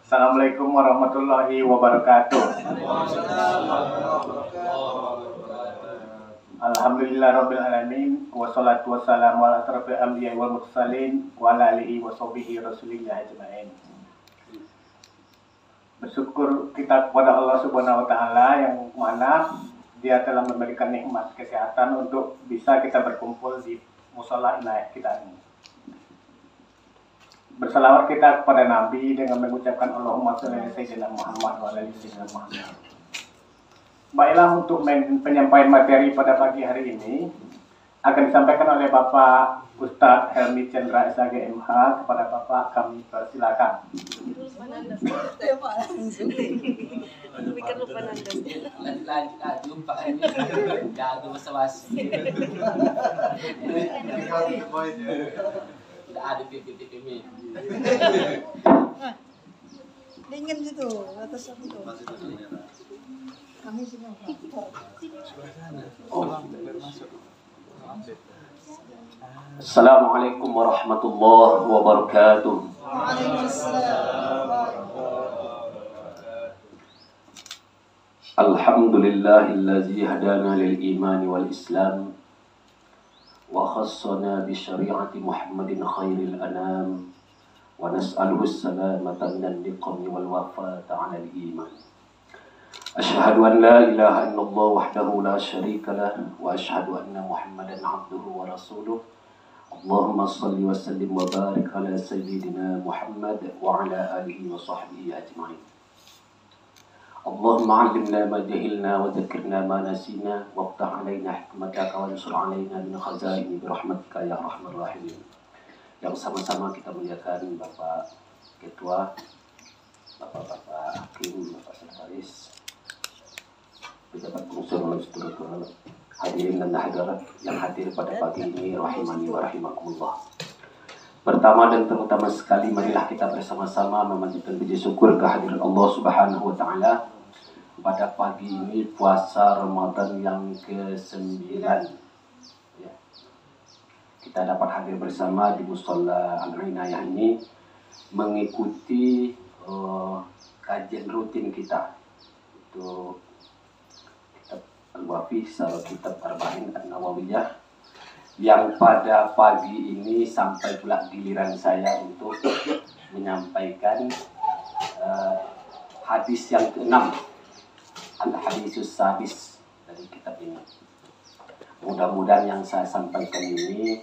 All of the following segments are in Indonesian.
Assalamualaikum warahmatullahi wabarakatuh. Alhamdulillahirabbil alamin wassalatu wassalamu ala asyrofil anbiya'i wal mursalin wa ala alihi wa sahbihi rasulillah ajmain. Bersyukur kita kepada Allah Subhanahu wa taala yang mana Dia telah memberikan nikmat kesehatan untuk bisa kita berkumpul di musala inayah kita ini. Bersalawat kita kepada Nabi dengan mengucapkan Allahumma sholli ala sayyidina Muhammad wa ala ali sayyidina Muhammad. Baiklah, untuk penyampaian materi pada pagi hari ini akan disampaikan oleh Bapak Ustadz Helmi Chandra SAG MH. Kepada Bapak kami persilakan. Tidak ada pipi-pipi. Dingin situ, atas apa tuh? Kami sini. Assalamualaikum warahmatullahi wabarakatuh. Alhamdulillahillazi hadana lil imani wal islam wa khassana bi syari'ati Muhammadin khairil anam wa nas'aluhu as-salamata minan niqami wal wafata 'ala al-iman. Asyhadu an la ilaha illallah wahdahu la syarika lah wa asyhadu anna Muhammadan 'abduhu wa rasuluh. Allahumma shalli wa sallim wa barik ala sayyidina Muhammad wa ala alihi wa sahbihi ajma'in. Allahumma 'allimna ma jahilna wa dhakkirna ma nasina waftah 'alaina hikmataka wa ansur 'alaina min khazaini bi rahmatika ya arhamar rahimin. Yang sama-sama kita muliakan Bapak Ketua, Bapak-bapak hakim, Bapak sekretaris, pejabat pengusung dan seterusnya, hadirin dan hadirat yang hadir pada pagi ini, rahimani wa rahimakumullah. Pertama dan terutama sekali, marilah kita bersama-sama memanjatkan puji syukur kehadiran Allah Subhanahu wa taala pada pagi ini puasa Ramadan yang ke-9. Ya. Kita dapat hadir bersama di Musholla Al-Inayah ini mengikuti kajian rutin kita. Itu kitab Al-Wafi, kitab Arba'in An-Nawawiyah, yang pada pagi ini sampai pula giliran saya untuk menyampaikan hadis yang ke-6, Al-Hadisus Sadis dari kitab ini. Mudah-mudahan yang saya sampaikan ini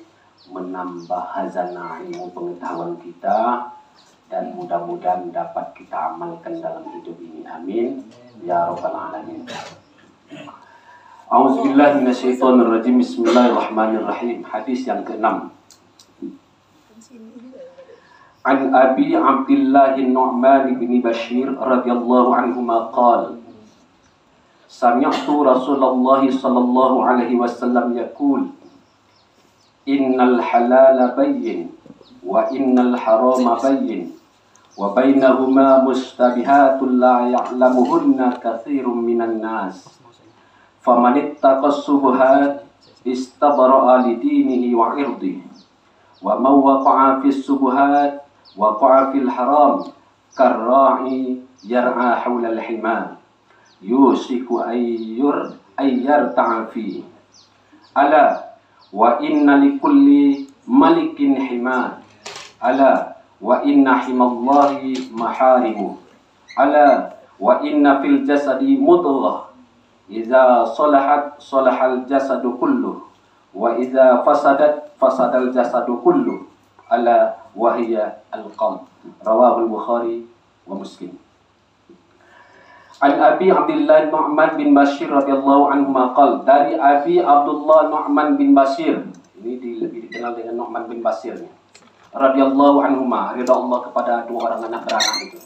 menambah khazanah ilmu pengetahuan kita dan mudah-mudahan dapat kita amalkan dalam hidup ini. Amin ya rabbal alamin. A'udzubillahi minasyaitonirrajim. Bismillahirrahmanirrahim. Hadis yang ke-6. An Abi Abdullah Nu'man bin Bashir radhiyallahu anhu qala Sami'tu Rasulullah sallallahu alaihi wasallam yaqul Innal halala bayyin wa innal harama bayyin wa bainahuma mustabihatun la ya'lamuhunna katsirun minan nas faman ittaqas subuhat istabra'a li dinihi wa 'irdihi wa man waqa'a fis subuhat waqa'a fil haram karra'i yar'a hawla al-himar yusiku ayyar ta'afi ala wa inna likulli malikin himar ala wa inna himallahi maharimu ala wa inna fil jasadi mudghah idza salahat salahal jasadu kulluh wa idza fasadat fasadal jasadu kulluh ala wa hiya al-qalb. Rawahul Bukhari wa Muslim. An Abi Abdullah Nu'man bin Bashir radhiyallahu anhu qala, dari Abi Abdullah Nu'man bin Bashir, ini lebih dikenal dengan Nu'man bin Bashir, radhiyallahu anhu, ridha Allah kepada dua orang anak beranak itu.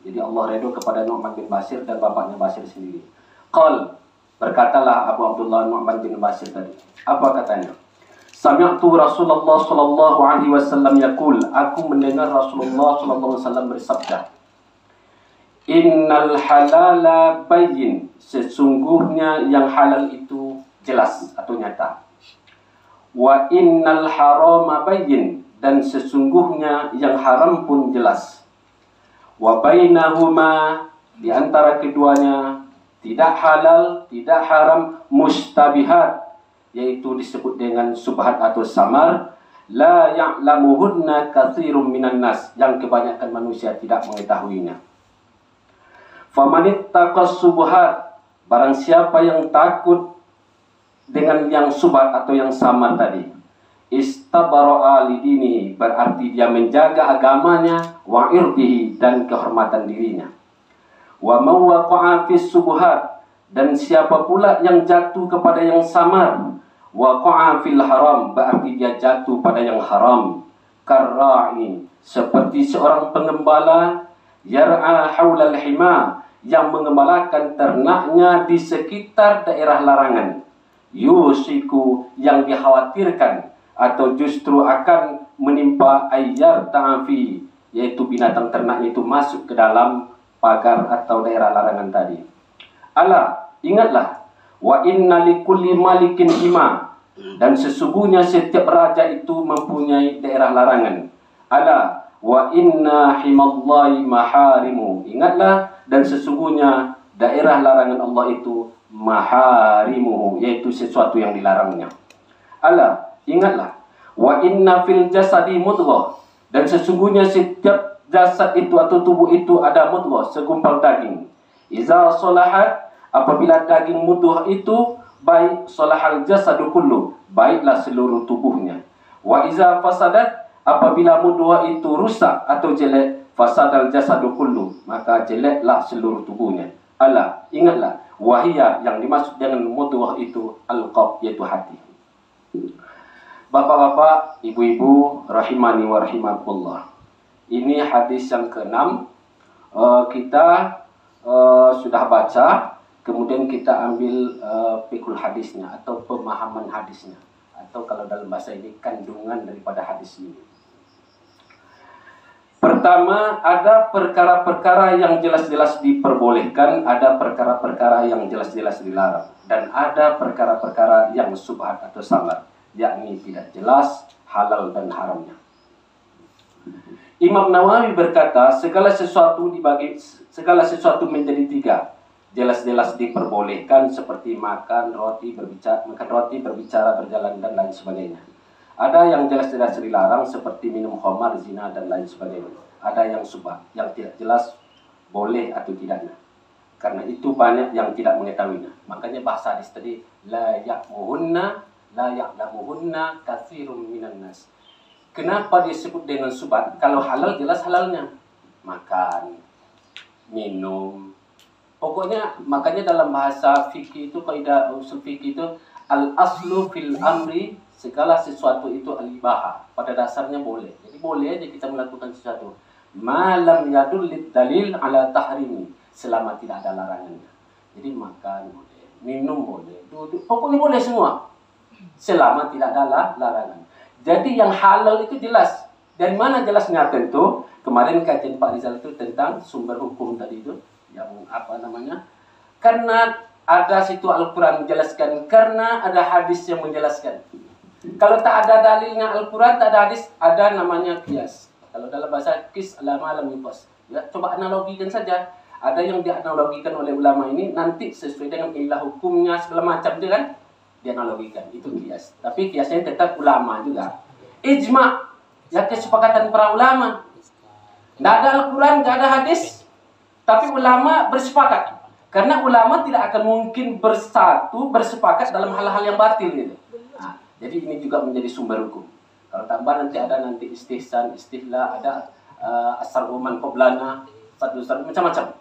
Jadi Allah ridha kepada Nu'man bin Bashir dan bapaknya Bashir sendiri. Qala, berkatalah Abu Abdullah Nu'man bin Bashir tadi. Apa katanya? Sami'tu Rasulullah sallallahu alaihi wasallam yaqul, aku mendengar Rasulullah sallallahu alaihi wasallam bersabda, Innal halala bayyin, sesungguhnya yang halal itu jelas atau nyata. Wa innal harama bayyin, dan sesungguhnya yang haram pun jelas. wa bainahuma, di antara keduanya tidak halal, tidak haram, mustabihat, yaitu disebut dengan subhat atau samar, la ya'lamuhunna katsirun minan nas, yang kebanyakan manusia tidak mengetahuinya. Famanittaqas subhat, barang siapa yang takut dengan yang subhat atau yang samar tadi, istabara'a lidinihi, berarti dia menjaga agamanya, wa irdihi, dan kehormatan dirinya. Wa man waqa'a fis subhat, dan siapa pula yang jatuh kepada yang samar, waqa'a fil haram, berarti dia jatuh pada yang haram. Karra'i, seperti seorang pengembala, yar'a haulal hima, yang mengembalakan ternaknya di sekitar daerah larangan. Yusiku, yang dikhawatirkan atau justru akan menimpa ayyar ta'afi, yaitu binatang ternak itu masuk ke dalam pagar atau daerah larangan tadi. Ala, ingatlah, wa inna likulli malikin hima, dan sesungguhnya setiap raja itu mempunyai daerah larangan. Ala, wa inna himallahi maharimu, ingatlah, dan sesungguhnya daerah larangan Allah itu maharimuhu, yaitu sesuatu yang dilarangnya. Ala, ingatlah, wa inna fil jasadi mudghah, dan sesungguhnya setiap jasad itu atau tubuh itu ada mudghah, segumpal daging. Iza salahat, apabila daging mudghah itu baik, salahal jasadu kullu, baiklah seluruh tubuhnya. Wa iza fasadat, apabila mudghah itu rusak atau jelek, fasadal jasadu kullu, maka jeleklah seluruh tubuhnya. Ala, ingatlah, wahiyah, yang dimaksud dengan mudghah itu al-qalb, yaitu hati. Bapak-bapak, ibu-ibu, rahimani wa rahimakumullah. Ini hadis yang ke-6. Kita sudah baca, kemudian kita ambil fikul hadisnya atau pemahaman hadisnya, atau kalau dalam bahasa ini kandungan daripada hadis ini. Pertama, ada perkara-perkara yang jelas-jelas diperbolehkan, ada perkara-perkara yang jelas-jelas dilarang, dan ada perkara-perkara yang subhat atau samar, yakni tidak jelas halal dan haramnya. Imam Nawawi berkata, segala sesuatu menjadi tiga. Jelas-jelas diperbolehkan, seperti makan roti, berbicara, berjalan, dan lain sebagainya. Ada yang jelas-jelas dilarang, seperti minum khamar, zina, dan lain sebagainya. Ada yang subhat, yang tidak jelas boleh atau tidaknya. Karena itu banyak yang tidak mengetahuinya. Makanya bahasa hadis tadi, la ya'lamuhunna katsirun minan nas. Kenapa disebut dengan subhat? Kalau halal jelas halalnya. Makan, minum. Pokoknya makanya dalam bahasa fikih itu, kaidah usul fikih itu, al-aslu fil amri, segala sesuatu itu al-ibaha. Pada dasarnya boleh. Jadi boleh aja kita melakukan sesuatu. Malam yadullid dalil ala tahrimi, selama tidak ada larangannya. Jadi makan boleh, minum boleh, duduk, pokoknya boleh semua. Selama tidak ada larangan. Jadi yang halal itu jelas. Dari mana jelasnya? Tentu kemarin kajian Pak Rizal itu tentang sumber hukum tadi itu, yang apa namanya? Karena ada situ Al-Quran menjelaskan, karena ada hadis yang menjelaskan. Kalau tak ada dalilnya Al-Quran, tak ada hadis, ada namanya qiyas. Kalau dalam bahasa qis alama alam yufas. Ya, coba analogikan saja. Ada yang dianalogikan oleh ulama ini, nanti sesuai dengan ilah hukumnya segala macam itu kan, dianalogikan. Itu qiyas. Tapi qiyasnya tetap ulama juga. Ijma', ya kesepakatan para ulama. Tidak ada Al-Quran, tidak ada hadis, tapi ulama bersepakat. Karena ulama tidak akan mungkin bersepakat dalam hal-hal yang batil gitu. Nah, jadi ini juga menjadi sumber hukum. Kalau tambah nanti ada istihsan, istihla, ada asar uman qoblana, macam-macam.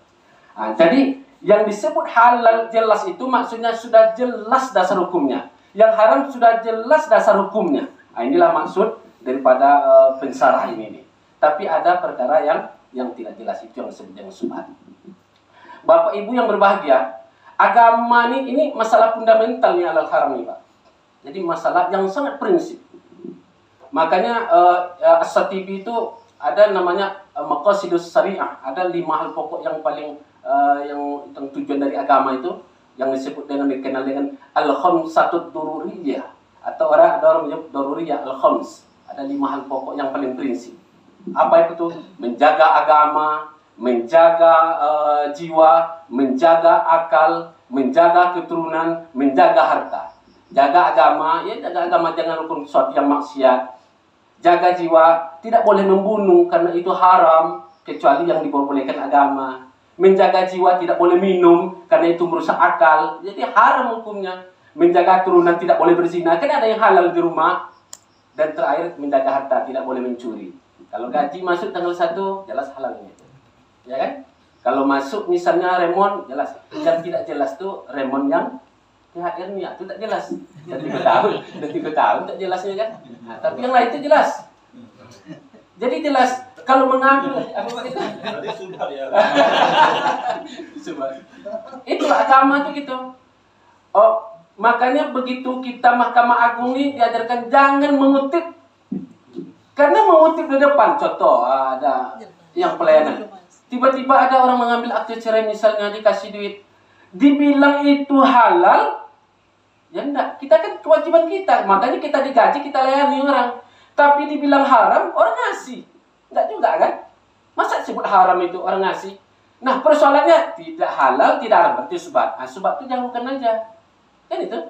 Nah, jadi yang disebut halal jelas itu maksudnya sudah jelas dasar hukumnya. Yang haram sudah jelas dasar hukumnya. Nah, inilah maksud daripada pensarah ini. Tapi ada perkara yang tidak jelas, itu yang disebut dengan subhat. Bapak Ibu yang berbahagia, agama ini masalah fundamental nih halal haram nih Pak. Jadi masalah yang sangat prinsip. Makanya As-Satibi itu ada namanya Maqasidus Syariah. Ada 5 hal pokok yang paling yang tujuan dari agama itu, yang disebut dengan dikenal dengan al-khamsatut dururiyah, atau ada orang menyebut dururiyah al-khams. Ada 5 hal pokok yang paling prinsip. Apa itu tuh? Menjaga agama, menjaga jiwa, menjaga akal, menjaga keturunan, menjaga harta. Jaga agama, ya jaga agama, jangan lakukan sesuatu yang maksiat. Jaga jiwa, tidak boleh membunuh karena itu haram, kecuali yang diperbolehkan agama. Menjaga jiwa, tidak boleh minum karena itu merusak akal, jadi haram hukumnya. Menjaga turunan, tidak boleh berzina, kan ada yang halal di rumah. Dan terakhir, menjaga harta, tidak boleh mencuri. Kalau gaji masuk tanggal 1, jelas halalnya. Ya kan? Kalau masuk misalnya remon, jelas. Yang tidak jelas tuh remon yang THR-nya itu tak jelas. Dan 3 tahun tak jelasnya kan. Nah, tapi yang lain itu jelas. Jadi jelas kalau mengambil apa itu? Itu agama tuh gitu. Oh, makanya begitu kita Mahkamah Agung ini diajarkan jangan mengutip. Karena mengutip di depan, contoh ada yang pelayanan. Tiba-tiba ada orang mengambil akte cerai misalnya, dikasih duit. Dibilang itu halal, ya enggak. Kita kan kewajiban kita. Makanya kita digaji, kita layani orang. Tapi dibilang haram, orang ngasih. Enggak juga kan? Masa sebut haram itu orang ngasih? Nah, persoalannya tidak halal, tidak haram. Berarti sebab. Nah, sebab itu jauhkan aja. Kan itu.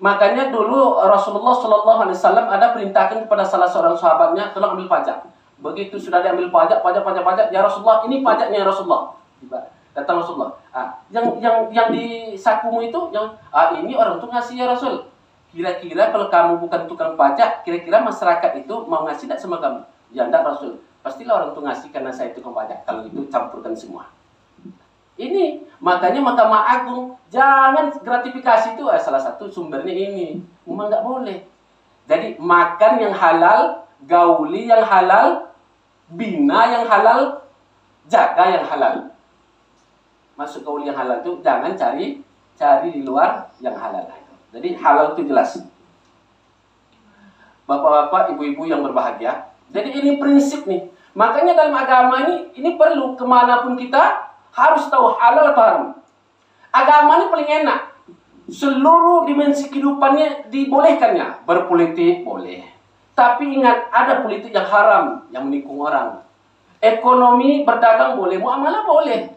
Makanya dulu Rasulullah SAW ada perintahkan kepada salah seorang sahabatnya, tolong ambil pajak. Begitu sudah diambil pajak, ya Rasulullah, ini pajaknya ya Rasulullah. Datang Rasulullah. Yang di sakumu itu, ini orang tuh ngasih ya Rasul. Kira-kira kalau kamu bukan tukang pajak, kira-kira masyarakat itu mau ngasih tidak sama kamu? Ya enggak Rasul. Pastilah orang tuh ngasih karena saya tukang pajak. Kalau itu campurkan semua. Ini makanya Mahkamah Agung jangan gratifikasi itu salah satu sumbernya ini. Memang nggak boleh. Jadi makan yang halal, gauli yang halal, bina yang halal, jaga yang halal. Masuk gauli yang halal itu jangan cari di luar yang halal. Jadi halal itu jelas. Bapak-bapak, ibu-ibu yang berbahagia. Jadi ini prinsip nih. Makanya dalam agama ini perlu kemanapun kita harus tahu halal atau haram. Agama ini paling enak. Seluruh dimensi kehidupannya dibolehkannya. Berpolitik boleh. Tapi ingat, ada politik yang haram, yang menikung orang. Ekonomi, berdagang boleh, muamalah boleh.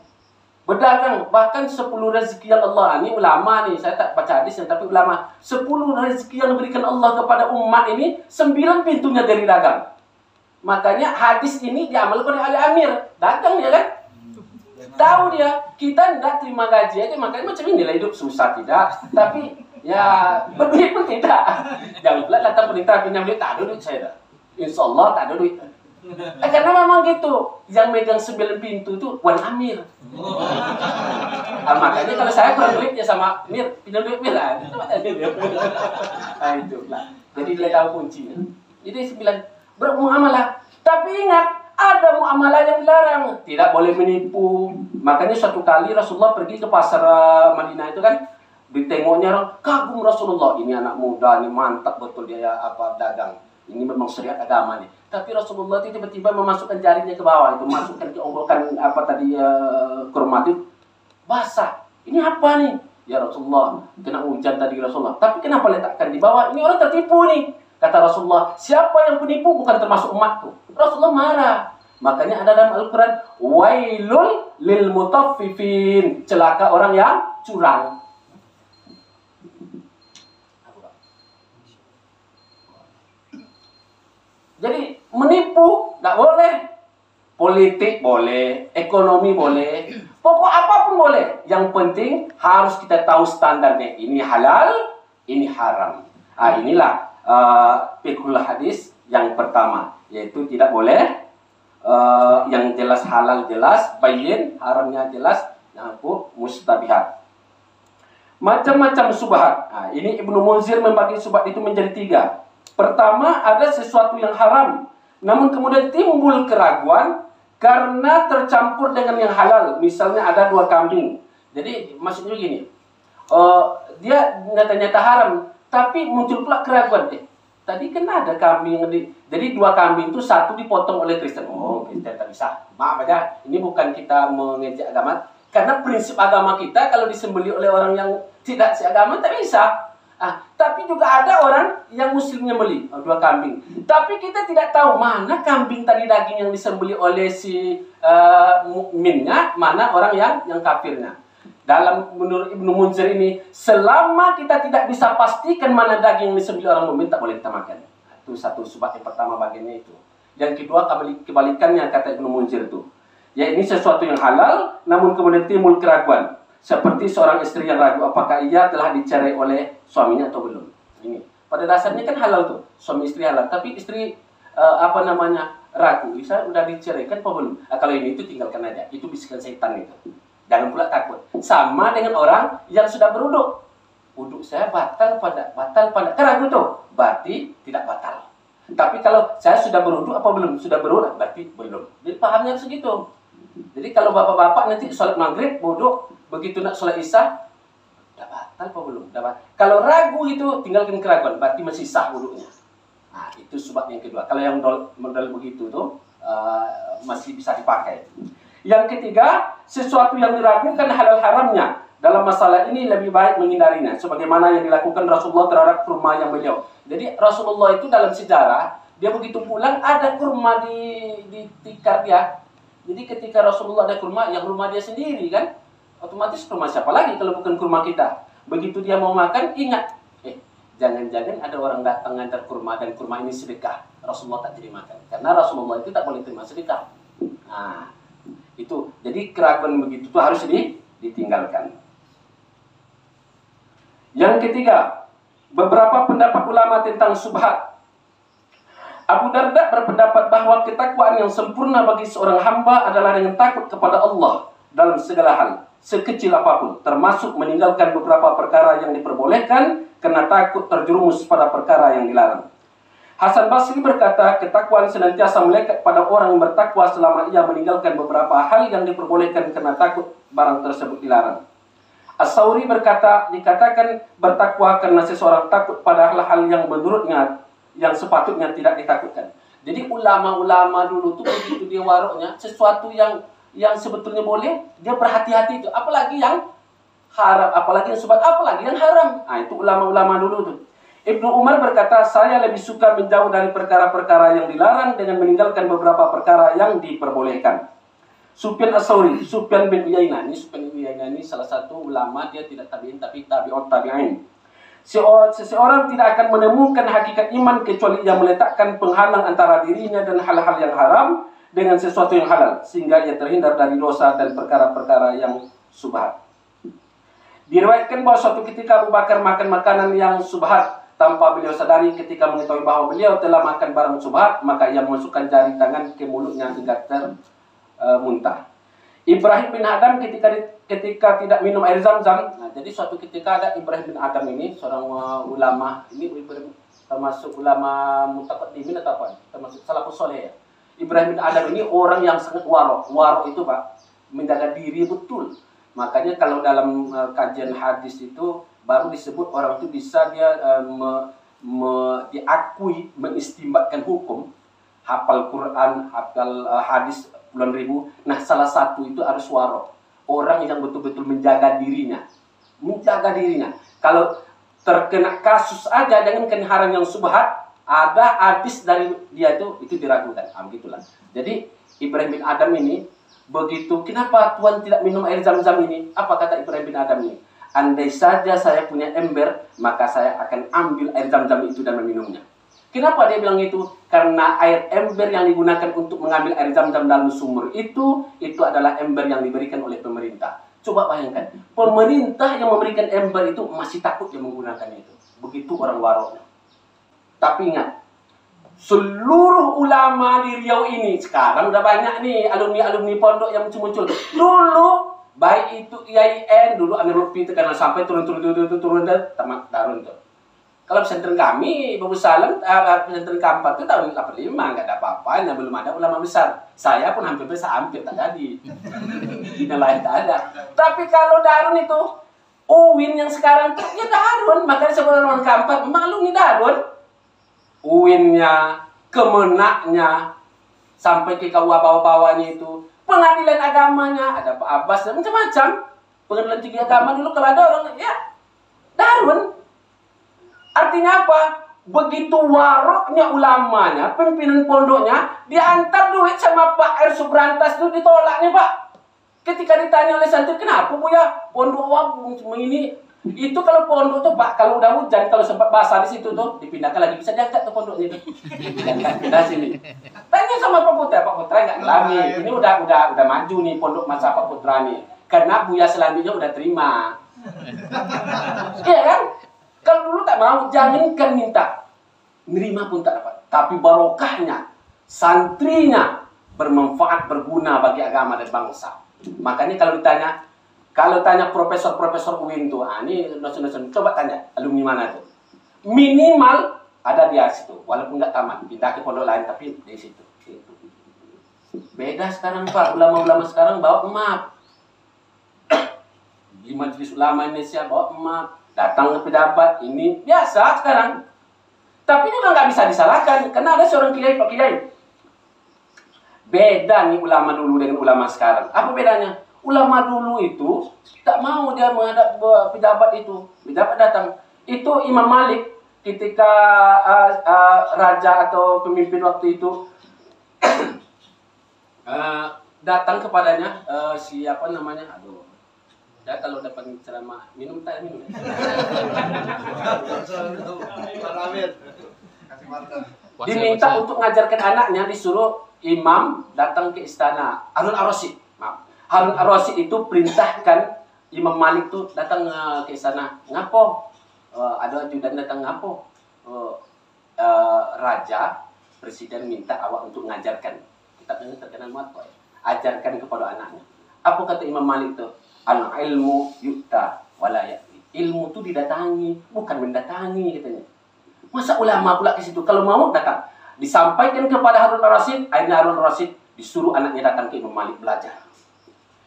Berdagang, bahkan 10 rezeki yang Allah, ini ulama nih, saya tak baca hadisnya, tapi ulama. 10 rezeki yang diberikan Allah kepada umat ini, 9 pintunya dari dagang. Makanya hadis ini diamalkan oleh Amir. Dagang ya kan? Tahu dia, kita tidak terima gaji aja, makanya macam inilah hidup susah tidak. Tapi ya berduit pun tidak. Jangan pula datang perintah pinjam duit, tak ada duit saya dah. Insya Allah tak ada duit. Karena memang gitu, yang megang 9 pintu itu Wan Amir. Makanya kalau saya kurang duit ya sama Mir, pinjam duit Mir lah. Nah itu lah. Jadi dia tahu kuncinya. Jadi 9 bermuamalah. Tapi ingat, ada muamalah yang dilarang, tidak boleh menipu. Makanya suatu kali Rasulullah pergi ke pasar Madinah itu kan, ditengoknya orang kagum Rasulullah, ini anak muda, ini mantap betul dia dagang. Ini memang syariat agama nih. Tapi Rasulullah itu tiba-tiba memasukkan jarinya ke bawah, itu masukkan ke onggokan kurma itu basah. Ini apa nih? Ya Rasulullah, kena hujan tadi Rasulullah. Tapi kenapa letakkan di bawah? Ini orang tertipu nih. Kata Rasulullah, siapa yang penipu bukan termasuk umatku. Rasulullah marah. Makanya ada dalam Al-Quran, wailul lil mutaffifin, celaka orang yang curang. Jadi menipu tidak boleh. Politik boleh, ekonomi boleh, pokok apapun boleh. Yang penting harus kita tahu standarnya. Ini halal, ini haram. Inilah fiqhul hadis yang pertama, yaitu tidak boleh yang jelas halal jelas, bayin, haramnya jelas, yang mustabihat. Macam-macam subhat. Ini Ibnu Munzir membagi subhat itu menjadi 3. Pertama, ada sesuatu yang haram, namun kemudian timbul keraguan karena tercampur dengan yang halal. Misalnya ada 2 kambing. Jadi maksudnya gini, dia nyata-nyata haram, tapi muncul pula keraguan. Tadi kan ada kambing jadi 2 kambing itu, 1 dipotong oleh Kristen. Oh, Kristen tak bisa. Maaf aja, ini bukan kita mengejek agama. Karena prinsip agama kita kalau disembelih oleh orang yang tidak seagama tak bisa. Tapi juga ada orang yang muslimnya beli 2 kambing. Tapi kita tidak tahu mana kambing tadi daging yang disembeli oleh si mukminnya, mana orang yang kafirnya. Dalam menurut Ibnu Munzir ini, selama kita tidak bisa pastikan mana daging yang disembeli orang mukmin, tak boleh kita makan. Itu satu sebab yang pertama bagiannya itu. Yang kedua kebalikannya kata Ibnu Munzir itu. Ya ini sesuatu yang halal, namun kemudian timbul keraguan. Seperti seorang istri yang ragu apakah ia telah dicerai oleh suaminya atau belum. Ini pada dasarnya kan halal tuh, suami istri halal. Tapi istri ragu, bisa udah diceraikan apa belum? Kalau ini itu tinggalkan aja. Itu bisikan setan itu. Jangan pula takut. Sama dengan orang yang sudah berwuduk. Wuduk saya batal pada ragu tuh, berarti tidak batal. Tapi kalau saya sudah berwuduk apa belum? Sudah berwuduk berarti belum. Jadi pahamnya segitu. Jadi kalau bapak-bapak nanti sholat maghrib wuduk, begitu nak sholat isya, udah batal apa belum? Udah batal. Kalau ragu itu tinggalkan keraguan, berarti masih sah wuduknya. Nah itu sebab yang kedua. Kalau yang model begitu tuh masih bisa dipakai. Yang ketiga, sesuatu yang diragukan halal haramnya. Dalam masalah ini lebih baik menghindarinya. Sebagaimana yang dilakukan Rasulullah terhadap kurma yang beliau. Jadi Rasulullah itu dalam sejarah, dia begitu pulang ada kurma di tikar dia. Jadi ketika Rasulullah ada kurma, yang rumah dia sendiri kan. Otomatis kurma siapa lagi kalau bukan kurma kita. Begitu dia mau makan, ingat. Jangan-jangan ada orang datang ngantar kurma dan kurma ini sedekah. Rasulullah tak jadi makan. Karena Rasulullah itu tak boleh terima sedekah. Nah, itu. Jadi keraguan begitu itu harus ditinggalkan. Yang ketiga, beberapa pendapat ulama tentang subhat. Abu Darda berpendapat bahwa ketakwaan yang sempurna bagi seorang hamba adalah dengan takut kepada Allah dalam segala hal, sekecil apapun, termasuk meninggalkan beberapa perkara yang diperbolehkan karena takut terjerumus pada perkara yang dilarang. Hasan Basri berkata, ketakwaan senantiasa melekat pada orang yang bertakwa selama ia meninggalkan beberapa hal yang diperbolehkan karena takut barang tersebut dilarang. As-Sauri berkata, dikatakan bertakwa karena seseorang takut pada hal-hal yang menurutnya yang sepatutnya tidak ditakutkan. Jadi ulama-ulama dulu tuh begitu dia waroknya, sesuatu yang sebetulnya boleh, dia berhati-hati itu. Apalagi yang haram, apalagi yang subhat, apalagi yang haram. Nah, itu ulama-ulama dulu tuh. Ibnu Umar berkata, saya lebih suka menjauh dari perkara-perkara yang dilarang dengan meninggalkan beberapa perkara yang diperbolehkan. Sufyan As-Sauri, Sufyan bin Uyainah. Sufyan bin Uyainah ini salah satu ulama, dia tidak tabi'in tapi tabi'ut tabi'in. Seseorang tidak akan menemukan hakikat iman kecuali ia meletakkan penghalang antara dirinya dan hal-hal yang haram dengan sesuatu yang halal, sehingga ia terhindar dari dosa dan perkara-perkara yang subhat. Diriwayatkan bahwa suatu ketika Abu Bakar makan makanan yang subhat tanpa beliau sadari. Ketika mengetahui bahwa beliau telah makan barang subhat, maka ia memasukkan jari tangan ke mulutnya hingga termuntah. Ibrahim bin Adam ketika tidak minum air zam-zam. Nah, jadi suatu ketika ada Ibrahim bin Adam ini, seorang ulama, ini termasuk ulama mutaqaddimin atau apa? Termasuk salafus saleh ya. Ibrahim bin Adam ini orang yang sangat warok. Warok itu Pak, menjaga diri betul. Makanya kalau dalam kajian hadis itu baru disebut orang itu bisa dia diakui mengistimbatkan hukum, hafal Quran, hafal hadis puluhan ribu. Nah, salah satu itu harus warok. Orang yang betul-betul menjaga dirinya. Menjaga dirinya. Kalau terkena kasus aja dengan haram yang subhat, ada hadis dari dia itu diragukan. Begitulah. Jadi Ibrahim bin Adam ini begitu, kenapa Tuhan tidak minum air zam-zam ini? Apa kata Ibrahim bin Adam ini? Andai saja saya punya ember, maka saya akan ambil air zam-zam itu dan meminumnya. Kenapa dia bilang itu? Karena air ember yang digunakan untuk mengambil air zam-zam dalam sumur itu adalah ember yang diberikan oleh pemerintah. Coba bayangkan, pemerintah yang memberikan ember itu masih takut dia menggunakan itu. Begitu orang waroknya. Tapi ingat, seluruh ulama di Riau ini, sekarang udah banyak nih alumni-alumni pondok yang muncul-muncul. Dulu, baik itu IAIN, dulu Amir Lutfi itu karena sampai turun dan tamat darun tuh. Kalau pesantren kami, Babu Salam, pesantren keempat itu tahun 85, nggak ada apa-apanya, belum ada ulama besar. Saya pun hampir tak jadi. Yang lain tak ada. Tapi kalau Darun itu, UIN yang sekarang tuh, ya Darun. Makanya sebenarnya orang keempat, memang alumni Darun. UIN-nya, Kemenaknya, sampai ke KUA bawah-bawahnya itu, pengadilan agamanya, ada Pak Abbas, dan macam-macam. Pengadilan tinggi agama dulu kalau ada orang, ya Darun. Artinya apa? Begitu waroknya ulamanya, pimpinan pondoknya, diantar duit sama Pak R. Subrantas itu ditolaknya Pak. Ketika ditanya oleh santri, kenapa Bu ya? Pondok wabung cuma ini. Itu kalau pondok tuh Pak, kalau udah hujan, kalau sempat basah di situ tuh, dipindahkan lagi. Bisa diangkat tuh pondoknya itu. Pindah sini. Tanya sama Pak Putra nggak ngelami. Ini udah maju nih pondok masa Pak Putra nih. Karena Buya selanjutnya udah terima. Iya kan? Kalau dulu tak mau, jangankan minta. Nerima pun tak dapat. Tapi barokahnya, santrinya bermanfaat, berguna bagi agama dan bangsa. Makanya kalau tanya profesor-profesor UIN tuh, ini dosen-dosen, coba tanya alumni mana tuh. Minimal ada di situ, walaupun nggak tamat, pindah ke pondok lain, tapi di situ. Beda sekarang Pak, ulama-ulama sekarang bawa emak. Di Majelis Ulama Indonesia bawa emak, datang ke pejabat, ini biasa sekarang. Tapi juga nggak bisa disalahkan, karena ada seorang kiai, Pak Kiai. Beda nih ulama dulu dengan ulama sekarang. Apa bedanya? Ulama dulu itu tak mau dia menghadap pejabat itu. Pejabat datang. Itu Imam Malik ketika raja atau pemimpin waktu itu datang kepadanya, siapa namanya? Aduh. Ya kalau dapat ceramah minum. Diminta untuk mengajarkan anaknya, disuruh imam datang ke istana Harun Ar-Rasyid. Harun Ar-Rasyid itu perintahkan Imam Malik tuh datang ke istana. Ngapo? Ada ajudan datang ngapo? Raja, presiden minta awak untuk mengajarkan. Kita terkenal muat kok. Ajarkan kepada anaknya. Apa kata Imam Malik tuh? Al-ilmu yu'ta wala ya'ti. Ilmu itu didatangi, bukan mendatangi katanya. Masa ulama pula ke situ? Kalau mau datang. Disampaikan kepada Harun Ar-Rasyid, akhirnya Harun Ar-Rasyid disuruh anaknya datang ke Imam Malik belajar.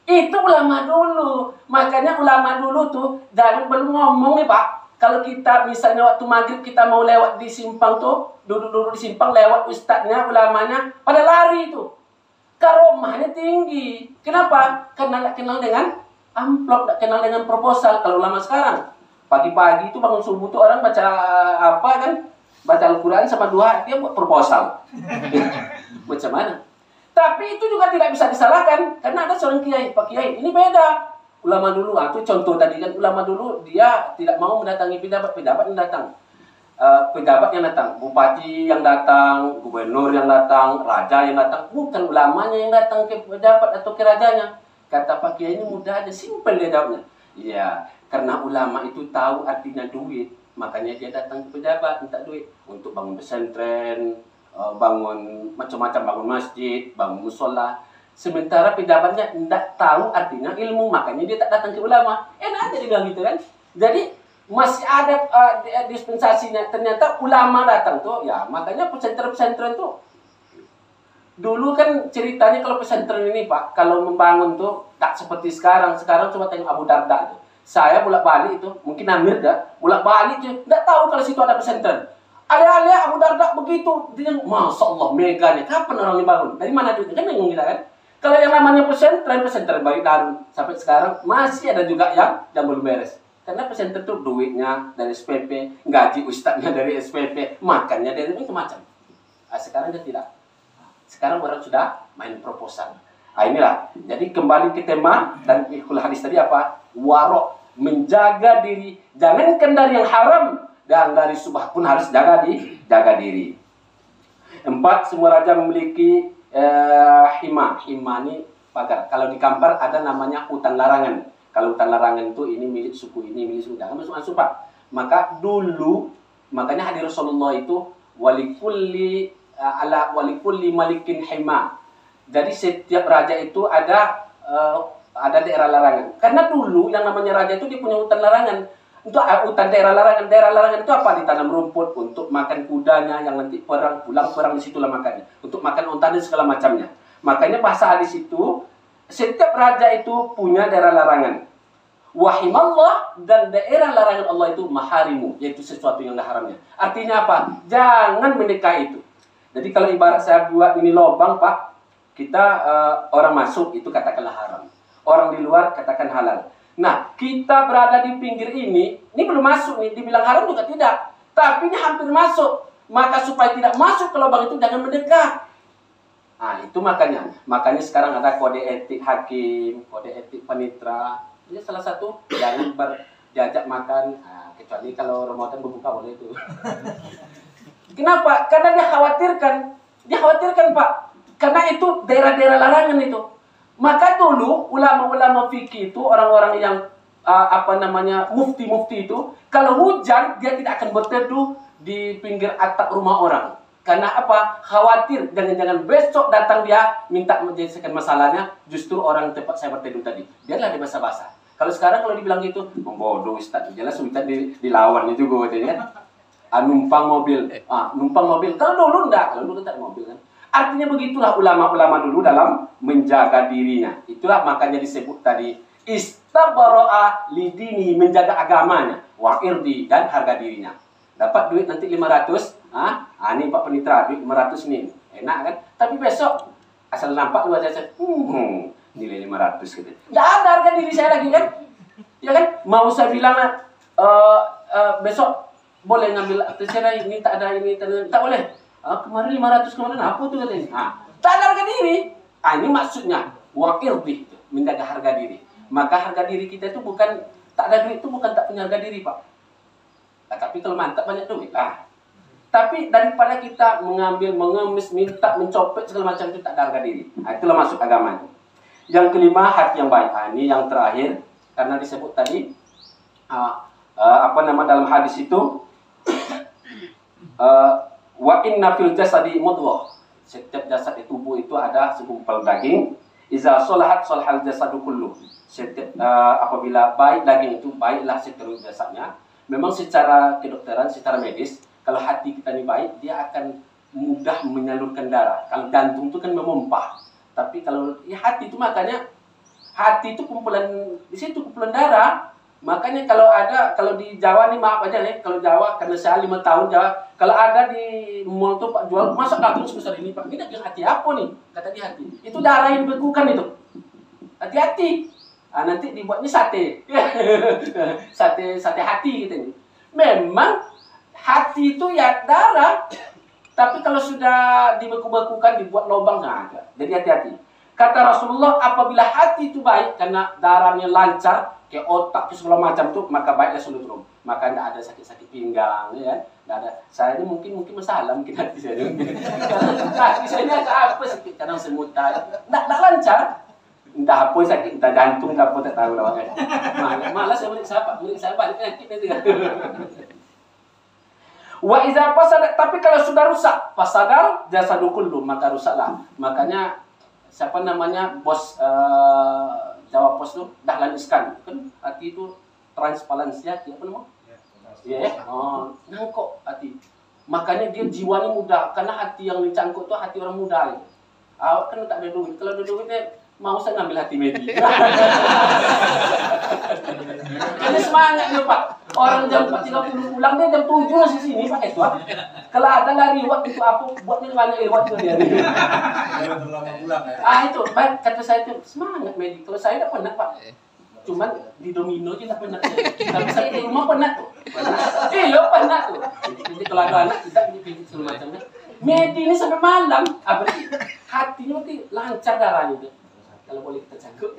Itu ulama dulu. Makanya ulama dulu tuh, jangan belum ngomong nih Pak. Kalau kita misalnya waktu maghrib kita mau lewat di simpang tuh, duduk-duduk di simpang, lewat ustadznya, ulamanya, pada lari tuh. Karomahnya tinggi. Kenapa? Karena nggak kenal dengan amplop, nggak kenal dengan proposal. Kalau ulama sekarang, pagi-pagi itu bangun subuh tuh orang baca apa kan? Baca Al-Quran sama dua, dia buat proposal. Macam mana? Tapi itu juga tidak bisa disalahkan. Karena ada seorang kiai, Pak Kiai, ini beda. Ulama dulu, itu contoh tadi kan, ulama dulu dia tidak mau mendatangi pejabat yang datang. Pejabat yang datang, bupati yang datang, gubernur yang datang, raja yang datang. Bukan ulamanya yang datang ke pejabat atau ke rajanya. Kata Pak Kiai ini mudah aja, simpel dia jawabnya. Iya, karena ulama itu tahu artinya duit. Makanya dia datang ke pejabat minta duit untuk bangun pesantren, bangun macam-macam, bangun masjid, bangun musola. Sementara pejabatnya tidak tahu artinya ilmu, makanya dia tak datang ke ulama. Enak aja dia bilang gitu kan. Jadi masih ada dispensasinya. Ternyata ulama datang tuh, ya makanya pesantren-pesantren tuh. Dulu kan ceritanya kalau pesantren ini Pak, kalau membangun tuh tak seperti sekarang. Sekarang coba tengok Abu Darda tuh. Saya bolak-balik itu, mungkin Amir dah, bolak-balik je, tidak tahu kalau situ ada pesantren. Alih-alih Abu Darda begitu, dia Masya Allah, meganya, kapan orang dibangun? Dari mana duitnya? Kan bingung kita kan? Kalau yang namanya pesantren Bayu Darun, sampai sekarang masih ada juga yang belum beres. Karena pesantren itu duitnya dari SPP, gaji ustadznya dari SPP, makannya dari macam-macam. Sekarang dia tidak. Sekarang orang sudah main proposal. Inilah. Jadi kembali ke tema dan ikhul hadis tadi apa? Warok. Menjaga diri, jangankan dari yang haram dan dari subah pun harus jaga diri. 4, semua raja memiliki hima. Hima ini pagar. Kalau di Kampar ada namanya hutan larangan. Kalau hutan larangan itu ini milik suku ini, milik suku, jangan masuk Pak. Maka dulu, makanya hadir Rasulullah itu walikulli malikin hima. Jadi setiap raja itu ada daerah larangan. Karena dulu yang namanya raja itu dia punya hutan larangan. Untuk hutan daerah larangan. Daerah larangan itu apa? Ditanam rumput untuk makan kudanya yang nanti pulang perang di situlah makannya. Untuk makan unta dan segala macamnya. Makanya bahasa hadis itu setiap raja itu punya daerah larangan. Wahimallah, dan daerah larangan Allah itu maharimu, yaitu sesuatu yang haramnya. Artinya apa? Jangan mendekati itu. Jadi kalau ibarat saya buat ini lubang Pak, kita orang masuk itu katakanlah haram. Orang di luar katakan halal. Nah, kita berada di pinggir ini belum masuk nih, dibilang haram juga tidak. Tapi ini hampir masuk. Maka supaya tidak masuk ke lubang itu jangan mendekat. Nah, itu makanya. Makanya sekarang ada kode etik hakim, kode etik panitra. Ini salah satu, jangan diajak makan. Nah, kecuali kalau Ramadan berbuka boleh itu. Kenapa? Karena dia khawatirkan Pak. Karena itu daerah-daerah larangan itu. Maka dulu ulama-ulama fikih itu, orang-orang yang mufti-mufti itu, kalau hujan dia tidak akan berteduh di pinggir atap rumah orang. Karena apa? Khawatir jangan-jangan besok datang dia minta menyelesaikan masalahnya, justru orang tempat saya berteduh tadi. Biarlah dia basah-basah. Kalau sekarang kalau dibilang gitu, bodoh Ustaz. Jelas Ustaz dilawan itu gue katanya. Numpang mobil. Numpang mobil. Kalau dulu enggak, kalau dulu tak ada mobil kan. Artinya begitulah ulama-ulama dulu dalam menjaga dirinya. Itulah makanya disebut tadi istabara'a lidini, menjaga agamanya, wa irdi, dan harga dirinya. Dapat duit nanti 500, ini Pak Penitra, duit 500 nih, enak kan? Tapi besok, asal nampak luar jasa, nilai 500 gitu. Nggak ada harga diri saya lagi kan? Ya kan? Mau saya bilang, besok boleh ngambil, terserah ini, tak ada ini, tak boleh. Kemarin 500 kemarin, apa tuh katanya? Tak ada harga diri. Ini maksudnya, wa irdi, menjaga harga diri. Maka harga diri kita itu bukan, tak ada duit itu bukan tak punya harga diri Pak. Tapi kalau mantap banyak duit lah. Tapi daripada kita mengambil, mengemis, minta, mencopet segala macam itu tak ada harga diri. Itulah masuk agama itu. Yang kelima, hati yang baik. Ini yang terakhir karena disebut tadi dalam hadis itu wa inna fil jasadi mudghah. Setiap jasad di tubuh itu ada segumpal daging. Iza sholahat sholahal jasadu kullu. Setiap apabila baik daging itu, baiklah seluruh jasadnya. Memang secara kedokteran, secara medis, kalau hati kita ini baik, dia akan mudah menyalurkan darah. Kalau jantung itu kan memompah. Tapi kalau hati itu makanya, hati itu kumpulan, di situ kumpulan darah. Makanya kalau di Jawa nih, maaf aja nih, kalau Jawa, karena saya 5 tahun Jawa, kalau ada di mall tuh Pak jual, masa dagang sebesar ini Pak? Ini dagang hati apa nih? Kata dia hati. Itu darah yang dibekukan itu. Hati-hati. Nanti dibuatnya sate. sate hati gitu nih. Memang hati itu ya darah, tapi kalau sudah dibeku-bekukan, dibuat lubang nggak ada. Jadi hati-hati. Kata Rasulullah, apabila hati itu baik karena darahnya lancar, ke otak ke segala macam tuh, maka baiklah seluruh. Maka tidak ada sakit-sakit pinggang, ya kan? Tidak ada. Saya ini mungkin masalah, mungkin hati saya. Hati saya ini agak apa sakit, kadang semutan, tidak lancar. Entah apa sakit, entah jantung, entah apa, tak tahu lah. Malas saya milik saya balik penyakit nanti. Wa iza fasada, tapi kalau sudah rusak, fasadal jasadu kullu, maka rusaklah. Makanya siapa namanya bos Jawa Pos tuh Dahlan Iskan, kan hati itu transparansi hati, apa namanya? Nangkok hati. Makanya dia jiwanya muda, karena hati yang dicangkuk tuh hati orang muda gitu. Awak kan tak ada duit, kalau ada duitnya mau saya ngambil hati Medi. Jadi semangatnya Pak. Orang jam 4.30 pulang, dia jam 7 masih sini pakai tuh. Kalau ada lari riwat itu apa, buatnya banyak riwat tuh dia. Itu, baik kata saya itu semangat Medi. Kalau saya tidak pernah Pak. Cuman di domino aja tidak pernah. Tapi saya di rumah pernah tuh. Iya pernah tuh. Jadi kalau ada anak kita pilih segala macamnya. Medi ini sampai malam, berarti hatinya nanti lancar darahnya tuh. Kalau boleh kita cangkuk.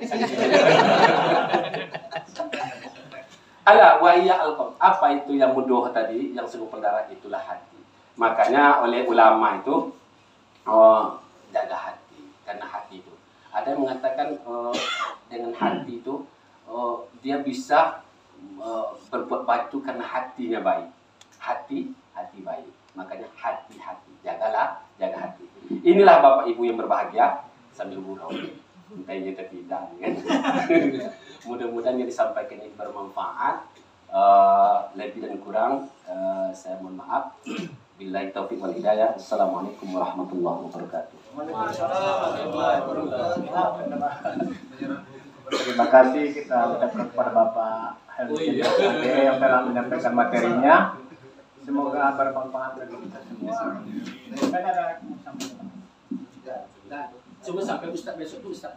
Ala wa iya alqam. Apa itu yang mudoh tadi, yang segumpal darah, itulah hati. Makanya oleh ulama itu jaga hati, karena hati itu. Ada yang mengatakan dengan hati itu dia bisa berbuat baik itu karena hatinya baik. Hati baik. Makanya hati, jaga hati. Inilah Bapak Ibu yang berbahagia sambil gurau. Entahnya tidak kan. Mudah-mudahan yang disampaikan ini bermanfaat. Lebih dan kurang saya mohon maaf. Billahi taufiq wal hidayah. Assalamualaikum warahmatullahi wabarakatuh. Terima kasih kita ucapkan kepada Bapak Helmi yang telah menyampaikan materinya. Semoga bermanfaat bagi kita semua. Kan ada Coba sampai Ustaz besok tuh Ustaz.